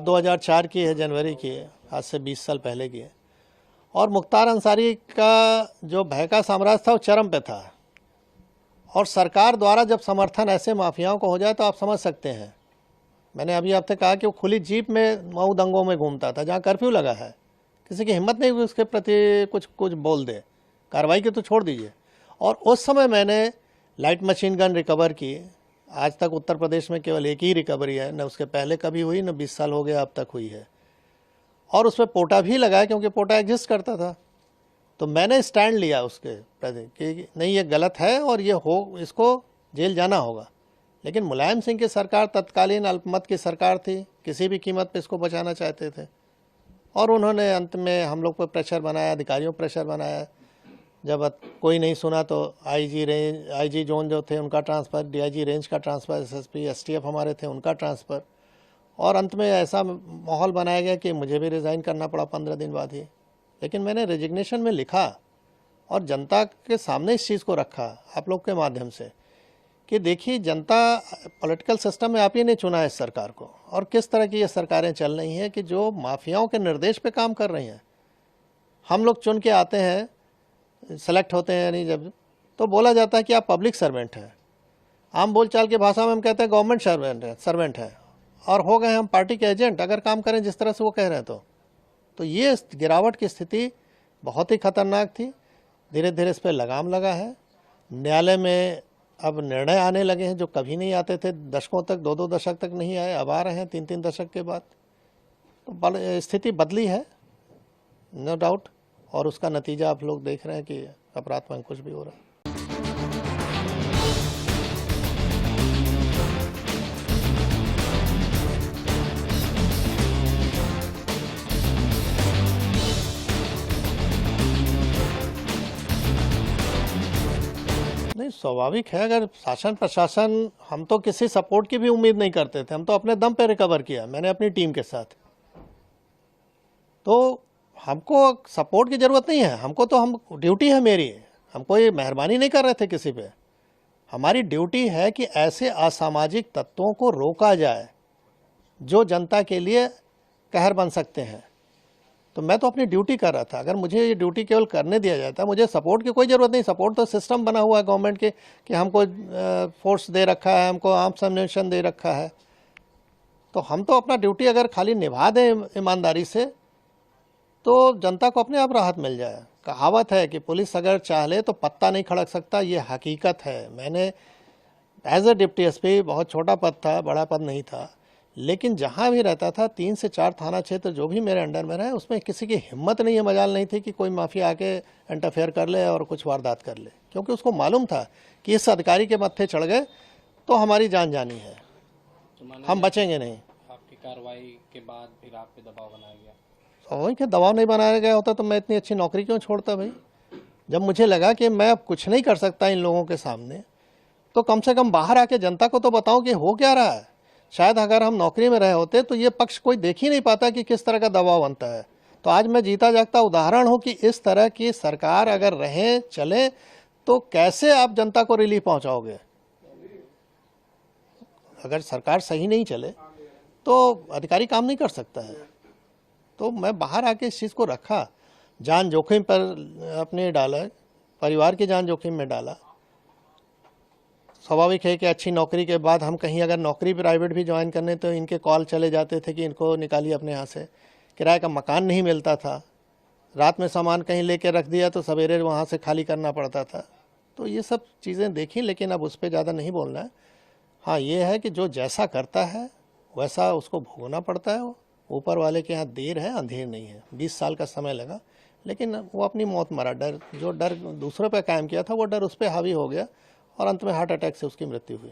2004 की है, जनवरी की है, आज से 20 साल पहले की है। और मुख्तार अंसारी का जो भय का साम्राज्य था वो चरम पे था, और सरकार द्वारा जब समर्थन ऐसे माफियाओं को हो जाए तो आप समझ सकते हैं। मैंने अभी आपसे कहा कि वो खुली जीप में मऊ दंगों में घूमता था, जहाँ कर्फ्यू लगा है, किसी की हिम्मत नहीं हुई उसके प्रति कुछ बोल दे, कार्रवाई की तो छोड़ दीजिए। और उस समय मैंने लाइट मशीन गन रिकवर की। आज तक उत्तर प्रदेश में केवल एक ही रिकवरी है, न उसके पहले कभी हुई, न 20 साल हो गया अब तक हुई है। और उस पर पोटा भी लगाया, क्योंकि पोटा एग्जिस्ट करता था। तो मैंने स्टैंड लिया उसके प्रति कि नहीं, ये गलत है और ये इसको जेल जाना होगा। लेकिन मुलायम सिंह की सरकार तत्कालीन अल्पमत की सरकार थी, किसी भी कीमत पे इसको बचाना चाहते थे, और उन्होंने अंत में हम लोग पर प्रेशर बनाया, अधिकारियों पर प्रेशर बनाया। जब कोई नहीं सुना तो आईजी जोन जो थे उनका ट्रांसफ़र, डीआईजी रेंज का ट्रांसफ़र, एसएसपी एसटीएफ हमारे थे उनका ट्रांसफ़र, और अंत में ऐसा माहौल बनाया गया कि मुझे भी रिज़ाइन करना पड़ा 15 दिन बाद ही। लेकिन मैंने रेजिग्नेशन में लिखा और जनता के सामने इस चीज़ को रखा आप लोग के माध्यम से कि देखिए, जनता पॉलिटिकल सिस्टम में आप ही ने चुना है इस सरकार को, और किस तरह की ये सरकारें चल रही हैं कि जो माफियाओं के निर्देश पे काम कर रही हैं। हम लोग चुन के आते हैं, सेलेक्ट होते हैं, यानी जब तो बोला जाता है कि आप पब्लिक सर्वेंट हैं। आम बोलचाल की भाषा में हम कहते हैं गवर्नमेंट सर्वेंट है, और हो गए हम पार्टी के एजेंट अगर काम करें जिस तरह से वो कह रहे हैं। तो ये गिरावट की स्थिति बहुत ही खतरनाक थी। धीरे धीरे इस पर लगाम लगा है। न्यायालय में अब निर्णय आने लगे हैं जो कभी नहीं आते थे, दशकों तक, 2-2 दशक तक नहीं आए, अब आ रहे हैं 3-3 दशक के बाद। तो स्थिति बदली है, नो डाउट, और उसका नतीजा आप लोग देख रहे हैं कि अपराध में कुछ भी हो रहा है। नहीं, स्वाभाविक है। अगर शासन प्रशासन, हम तो किसी सपोर्ट की भी उम्मीद नहीं करते थे, हम तो अपने दम पे रिकवर किया, मैंने अपनी टीम के साथ। तो हमको सपोर्ट की ज़रूरत नहीं है, हमको तो हम ड्यूटी है मेरी, हम कोई मेहरबानी नहीं कर रहे थे किसी पे। हमारी ड्यूटी है कि ऐसे असामाजिक तत्वों को रोका जाए जो जनता के लिए कहर बन सकते हैं। तो मैं तो अपनी ड्यूटी कर रहा था। अगर मुझे ये ड्यूटी केवल करने दिया जाता, मुझे सपोर्ट की कोई ज़रूरत नहीं। सपोर्ट तो सिस्टम बना हुआ है गवर्नमेंट के कि हमको फोर्स दे रखा है, हमको आर्म्स एम्युनिशन दे रखा है। तो हम तो अपना ड्यूटी अगर खाली निभा दें ईमानदारी से तो जनता को अपने आप राहत मिल जाए। कहावत है कि पुलिस अगर चाह ले तो पत्ता नहीं खड़क सकता, ये हकीकत है। मैंने एज ए डिप्टी एसपी, बहुत छोटा पद था, बड़ा पद नहीं था, लेकिन जहाँ भी रहता था 3 से 4 थाना क्षेत्र जो भी मेरे अंडर में रहे, उसमें किसी की हिम्मत नहीं है, मजाल नहीं थी कि कोई माफिया आके इंटरफेयर कर ले और कुछ वारदात कर ले, क्योंकि उसको मालूम था कि इस अधिकारी के मत्थे चढ़ गए तो हमारी जान जानी है, हम बचेंगे नहीं। आपकी कार्रवाई के बाद फिर आप पे दबाव बनाया गया? वही कि दबाव नहीं बनाया गया होता तो मैं इतनी अच्छी नौकरी क्यों छोड़ता भाई। जब मुझे लगा कि मैं अब कुछ नहीं कर सकता इन लोगों के सामने, तो कम से कम बाहर आके जनता को तो बताऊं कि हो क्या रहा है। शायद अगर हम नौकरी में रहे होते तो ये पक्ष कोई देख ही नहीं पाता कि किस तरह का दबाव बनता है। तो आज मैं जीता जागता उदाहरण हूँ कि इस तरह की सरकार अगर रहे चले तो कैसे आप जनता को रिलीफ पहुँचाओगे। अगर सरकार सही नहीं चले तो अधिकारी काम नहीं कर सकता है। तो मैं बाहर आके इस चीज़ को रखा, जान जोखिम पर अपने डाला, परिवार की जान जोखिम में डाला। स्वाभाविक है कि अच्छी नौकरी के बाद हम कहीं अगर नौकरी प्राइवेट भी ज्वाइन करने तो इनके कॉल चले जाते थे कि इनको निकालिए अपने यहाँ से। किराए का मकान नहीं मिलता था, रात में सामान कहीं लेके रख दिया तो सवेरे वहाँ से खाली करना पड़ता था। तो ये सब चीज़ें देखी, लेकिन अब उस पर ज़्यादा नहीं बोलना है। हाँ, ये है कि जो जैसा करता है वैसा उसको भोगना पड़ता है। ऊपर वाले के यहाँ देर है, अंधेर नहीं है। 20 साल का समय लगा, लेकिन वो अपनी मौत मरा। जो डर दूसरों पे कायम किया था वो डर उस पर हावी हो गया और अंत में हार्ट अटैक से उसकी मृत्यु हुई।